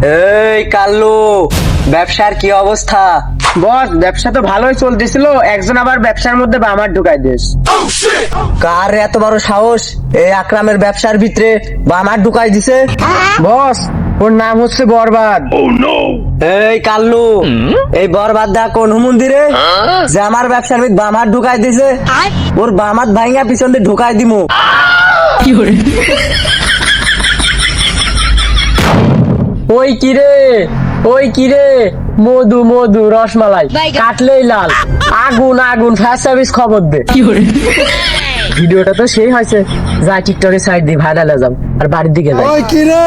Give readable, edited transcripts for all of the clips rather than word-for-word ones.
এই কাল্লু, ব্যবসার কি অবস্থা? বস, ব্যবসা তো ভালোই চলতেছিল, একজন আবার ব্যবসার মধ্যে বামার ঢুকাই দিস। কার এত বড় সাহস এই আকরামের ব্যবসার ভিতরে বামার ঢুকাই দিছে? বস, ওর নাম হচ্ছে বরবাদ। এই কাল্লু, এই বরবাদ দা কোন মন্দিরে যে আমার ব্যবসার ভিতরে বামার ঢুকাই দিছে? ওর বামাত ভাইঙ্গা পিছন দিয়ে ঢুকাই দিমু। ওই কিরে, ওই কিরে, মধু মধু রসমালাই কাটলেই লাল, আগুন আগুন, ফায়ার সার্ভিস খবর দে। ভিডিওটা তো সেই হয়েছে, যা টিকটকে সাইড দিয়ে ভাইরাল হয়ে যাব আর বাড়ির দিকে যাই। ওই কিরে,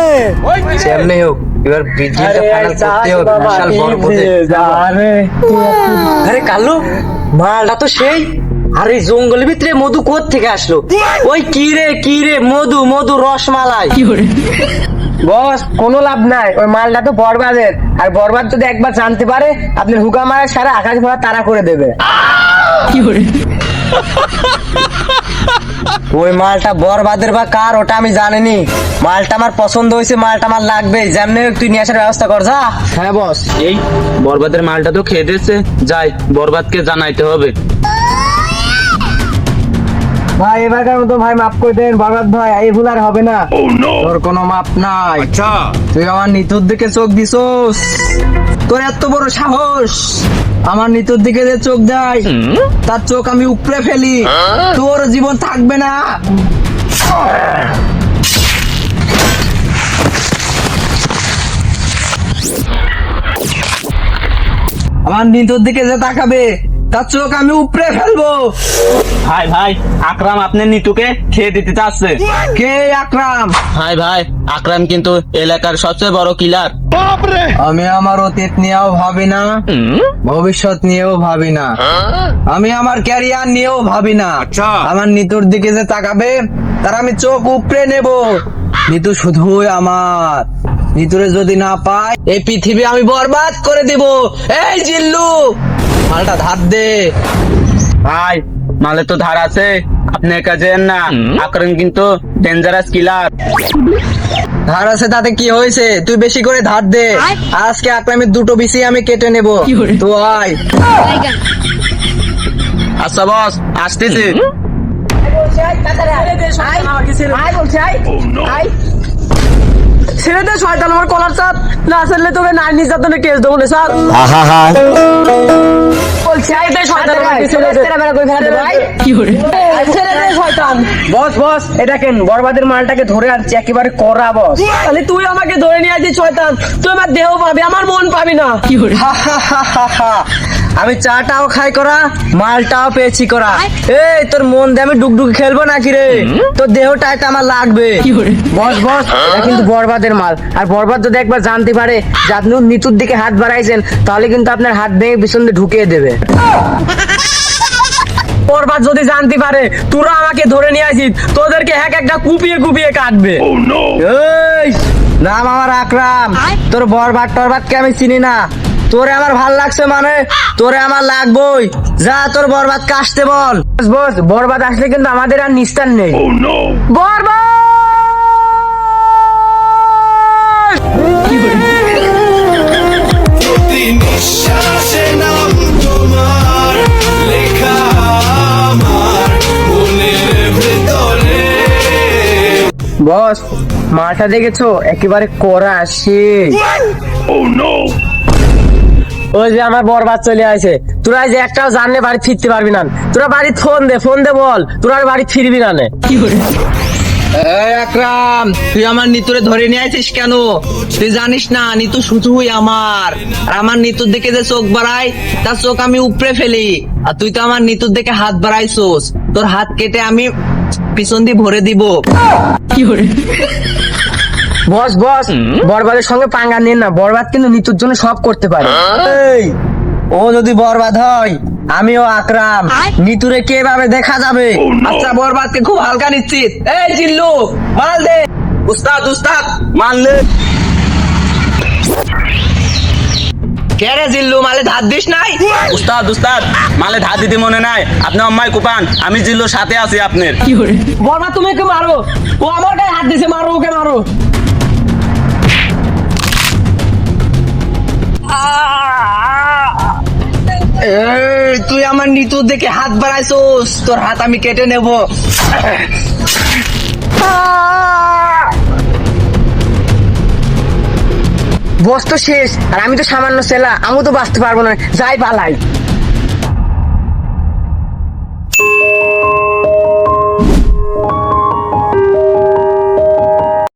যেমনি হোক এবার ভিডিওটা ফাইনাল করতে হবে, বিশাল বড় পথে। আরে কাল্লু, মালটা তো সেই। আরে জঙ্গলের ভিতরে মধু কোথা থেকে আসলো? ওই কিরে কিরে, মধু মধু রসমালাই। বস, কোনো লাভ নাই, ওই মালটা তো বরবাদের, আর বরবাদ যদি একবার জানতে পারে আপনার হুকা মারা সারা আকাশ ভরা তারা করে দেবে। ওই মালটা বরবাদের বা কার ওটা আমি জানিনি, মালটা আমার পছন্দ হয়েছে, মালটা আমার লাগবে। যেমনি হোক তুই নিয়ে আসার ব্যবস্থা কর, যা। হ্যাঁ বস। এই বরবাদের মালটা তো খেয়ে দিয়েছে, যাই বরবাদকে জানাইতে হবে। ভাই, এবারকার মতো ভাই মাফ করে দেন, বরবাদ ভাই, এই ভুল আর হবে না। তোর কোনো মাপ নাই। তুই আমার নিতুর দিকে চোখ দিছোস, তোর এত বড় সাহস আমার নিতুর দিকে যে চোখ দেয়, তার চোখ আমি উপড়ে ফেলি, তোর জীবন থাকবে না। আমার নিতুর দিকে যে তাকাবে, তার চোখ আমি উপড়ে ফেলবো। ভাই ভাই, আকরাম আপনার নিতুকে খেয়ে দিতে চাচ্ছে। কে আকরাম? ভাই ভাই, আকরাম কিন্তু এলাকার সবচেয়ে বড় কিলার। আমি আমার অতীত নিয়েও ভাবি না, ভবিষ্যৎ নিয়েও ভাবি না, আমি আমার ক্যারিয়ার নিয়েও ভাবি না। আমার নিতুর দিকে যে তাকাবে, তার আমি চোখ উপড়ে নেব। নিতু শুধুই আমার, নিতুরে যদি না পাই এই পৃথিবী আমি বরবাদ করে দেব। এই জিল্লু, মালটা ধার দে। ভাই, মালে তো ধার আছে, আপনি একা যেন না, আকরাম কিন্তু ডেঞ্জারাস কিলার। ধার আছে তাতে কি হয়েছে, তুই বেশি করে ধার দে। আজকে আকরামের দুটো বিসি আমি কেটে নেব। তো আয়। আচ্ছা বস, আসতেছি। ছেড়ে দে শয়তান, আমার কলার চাপ না ছাড়লে তোকে নারী নির্যাতনের কেস দেবো না স্যার। বস বস, এটা কেন বরবাদের মালটাকে ধরে আনছি একেবারে করা বস। তাহলে তুই আমাকে ধরে নিয়ে আসছিস শয়তান, তুই আমার দেহ পাবি, আমার মন পাবি না। আমি চাটাও খাই করা, মালটাও পেয়েছি করা। এই তোর মন দিয়ে আমি ডুকডুক খেলবো নাকি রে? তোর দেহটাই তো আমার লাগবে। বস বস, এটা কিন্তু বরবাদের মাল, আর বরবাদ যদি একবার জানতে পারে যে আপনি নিতুর দিকে হাত বাড়াইছেন, তাহলে কিন্তু আপনার হাত ভেঙে পিছন দিয়ে ঢুকিয়ে দেবে। বরবাদ যদি জানতে পারে তোরা আমাকে ধরে নিয়ে আসিস, তোদেরকে এক একটা কুপিয়ে কুপিয়ে কাটবে। এই নাম আমার আকরাম, তোর বরবাদ টরবাদকে আমি চিনি না। তোরে আমার ভাল লাগছে মানে তোরে আমার লাগবই। যা তোর বরবাদ কাশতে বল। বস বস, বরবাদ আসলে কিন্তু আমাদের আর নিস্তার নেই। বরবাদ! নিঃশ্বাসে নাম তোমার লেখা আমার মনের ভেতরে। বস, মালটা দেখেছো, একেবারে করা সে। ওই যে আমার বরবাদ চলে আসে, তোরা যে একটাও জানলে বাড়ি ফিরতে পারবি না। তোরা বাড়ি ফোন দে বল, তোরা আর বাড়ি ফিরবি না। এই আকরাম, তুই আমার নিতুরে ধরে নিয়ে আসিস কেন? তুই জানিস না নিতু শুধুই আমার, আর আমার নিতুর দিকে যে চোখ বাড়াই, তার চোখ আমি উপড়ে ফেলি। আর তুই তো আমার নিতুর দিকে হাত বাড়াইছোস, তোর হাত কেটে আমি পিছন দিয়ে ভরে দিব। বস বস, বরবাদের সঙ্গে পাঙ্গা নেন না, বরবাদ কিন্তু নিতুর জন্য সব করতে পারে। এই ও যদি বরবাদ হয়, আমিও আকরাম, নিতুরে কিভাবে দেখা যাবে? আচ্ছা, বরবাদকে খুব হালকা নিশ্চিত। এই জিল্লু, মাল দে। উস্তাদ উস্তাদ, মানলে। কে রে জিল্লু, মালে ধার দিস নাই? উস্তাদ উস্তাদ মালে ধার দিতে মনে নাই, আপনি অম্মাই কুপান, আমি জিল্লুর সাথে আছি আপনার। বরবাদ তুমি ওকে মারো, ও আমার গায়ে হাত দিছে, মারো ওকে মারো। এই, তুই আমার নিতু দেখে হাত বাড়াইছোস, তোর হাত আমি কেটে নেব। বস তো শেষ, আর আমি তো সামান্য ছেলা, আমি তো বাঁচতে পারবো না, যাই পালাই।